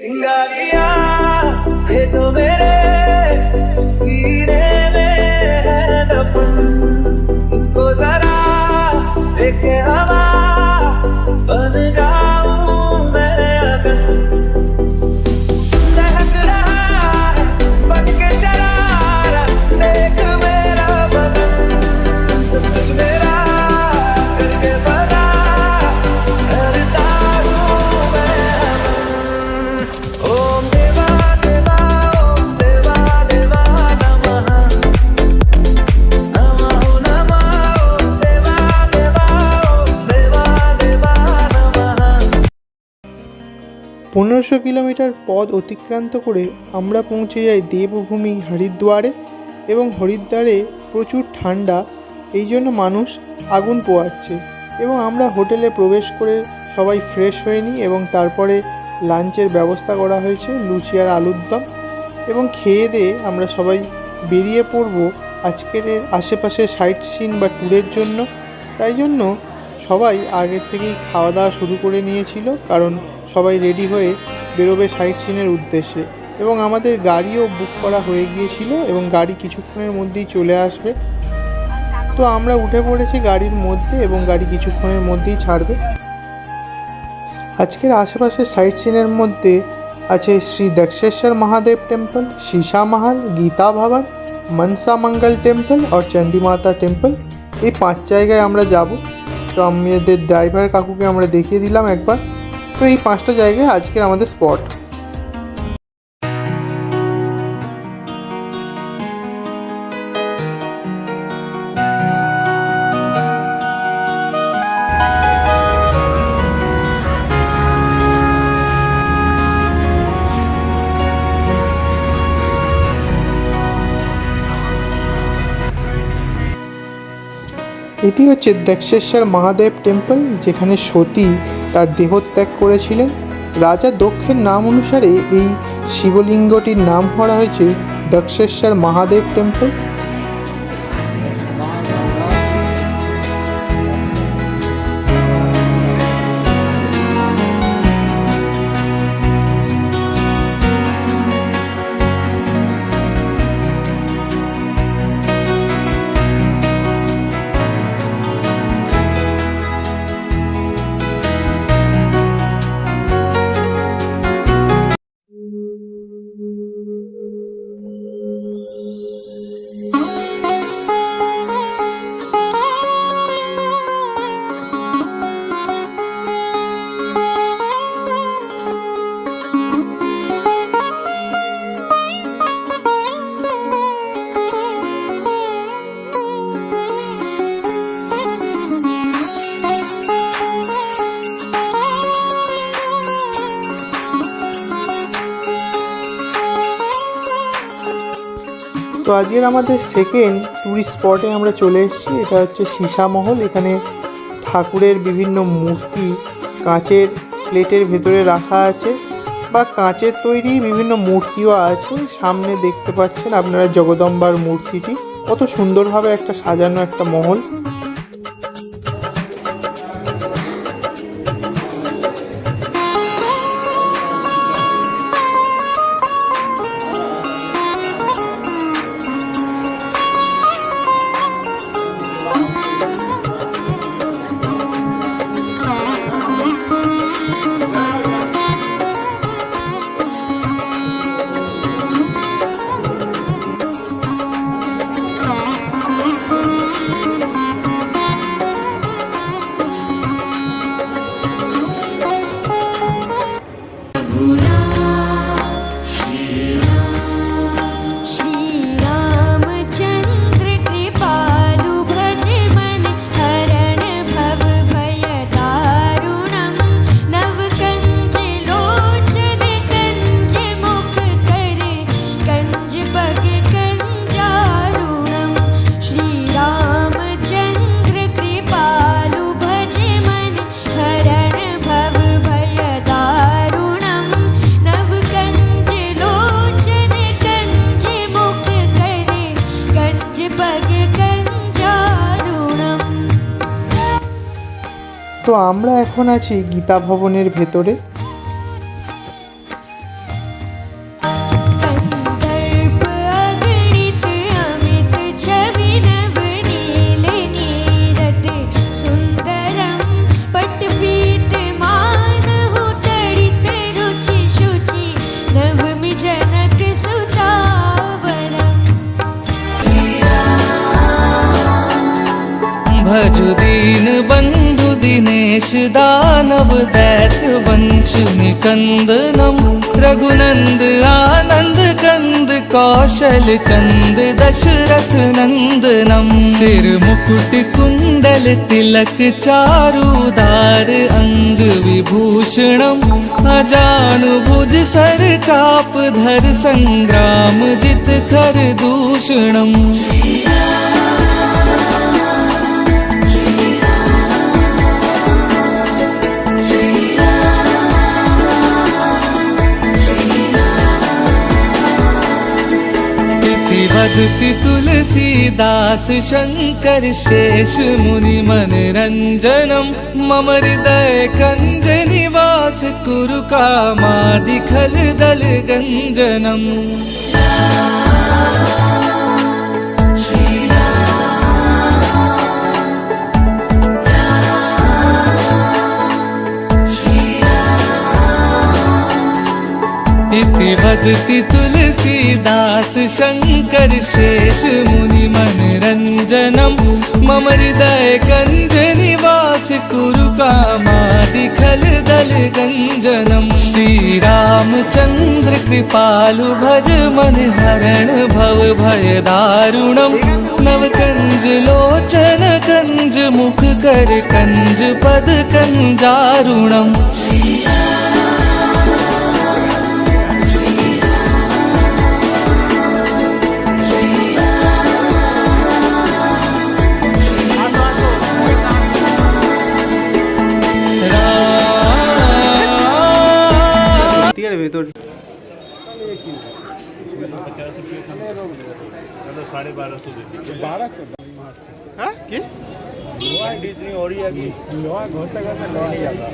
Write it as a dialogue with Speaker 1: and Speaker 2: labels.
Speaker 1: चिंगारियां ये तो मेरे सीने में है दफन, इनको जरा देखे हवा बन जाऊं मैं अगर। लहक रहा है बन के शरारा, देख मेरा बदन सब कुछ मेरा करके बना, करता हूँ मैं अमन। ओम देवा देवा ओम देवा देवा नमः, नमः नमः ओम देवा देवा ओम देवा देवा नमः।
Speaker 2: 1500 কিলোমিটার পথ অতিক্রান্ত করে আমরা পৌঁছে যাই দেবভূমি হরিদ্বারে। এবং হরিদ্বারে প্রচুর ঠান্ডা, এই জন্য মানুষ আগুন পোয়াচ্ছে। এবং আমরা হোটেলে প্রবেশ করে সবাই ফ্রেশ হয়ে নিই এবং তারপরে লাঞ্চের ব্যবস্থা করা হয়েছে, লুচি আর আলুর দম। এবং খেয়ে দিয়ে আমরা সবাই বেরিয়ে পড়ব আজকের আশেপাশে সাইট সিন বা ট্যুরের জন্য। তাই জন্য সবাই আগের থেকেই খাওয়া দাওয়া শুরু করে নিয়েছিল, কারণ সবাই রেডি হয়ে বেরোবে সাইট সিনের উদ্দেশ্যে। এবং আমাদের গাড়িও বুক করা হয়ে গিয়েছিল এবং গাড়ি কিছুক্ষণের মধ্যেই চলে আসবে। তো আমরা উঠে পড়েছি গাড়ির মধ্যে এবং গাড়ি কিছুক্ষণের মধ্যেই ছাড়বে। আজকের আশেপাশে সাইট সিনের মধ্যে আছে শ্রী দক্ষেশ্বর মহাদেব টেম্পল, সীসা মহল, গীতা ভবন, মনসা মঙ্গল টেম্পল আর চণ্ডী মাতা টেম্পল। এই 5 জায়গায় আমরা যাব। তো আমাদের ড্রাইভার কাকুকে আমরা দেখিয়ে দিলাম একবার। তো এই 5টা জায়গায় আজকের আমাদের স্পট। এটি হচ্ছে দক্ষেশ্বর মহাদেব টেম্পল, যেখানে সতী তার দেহত্যাগ করেছিলেন। রাজা দক্ষের নাম অনুসারে এই শিবলিঙ্গটির নাম করা হয়েছে দক্ষেশ্বর মহাদেব টেম্পল। তো আজকের আমাদের সেকেন্ড ট্যুরিস্ট স্পটে আমরা চলে এসেছি। এটা হচ্ছে সীসা মহল। এখানে ঠাকুরের বিভিন্ন মূর্তি কাঁচের প্লেটের ভেতরে রাখা আছে, বা কাঁচের তৈরি বিভিন্ন মূর্তিও আছে। সামনে দেখতে পাচ্ছেন আপনারা জগদম্বার মূর্তিটি, কত সুন্দরভাবে একটা সাজানো একটা মহল। তো আমরা এখন আছি গীতা ভবনের ভেতরে।
Speaker 1: दैत्य वंश निकंदनम रघुनंद आनंद कंद कौशल चंद दशरथ नंदनम सिर मुकुट कुंडल तिलक चारुदार अंग विभूषणम अजानुभुज सर चाप धर संग्राम जित कर दूषणम वदति तुलसीदास शंकर शेष मुनि मनरंजनम मम हृदय कंज निवास कुरु कामादि खल दल गंजनम इति वदति तुलसीदास शंकर शेष मुनि मनरंजनम मम हृदय कंज निवास कुरु कामादि खल दल गंजनम श्री रामचंद्र कृपालु भज मन हरण भव भय दारुणम नव कंज लोचन कंज मुख कर कंज पद कंजारुणम
Speaker 2: ভেতর
Speaker 3: 1250 देती
Speaker 2: 1200 হ্যাঁ কি
Speaker 3: लोहा डिजनी हो रही है कि लोहा घोटते घोटते लोहा ही आता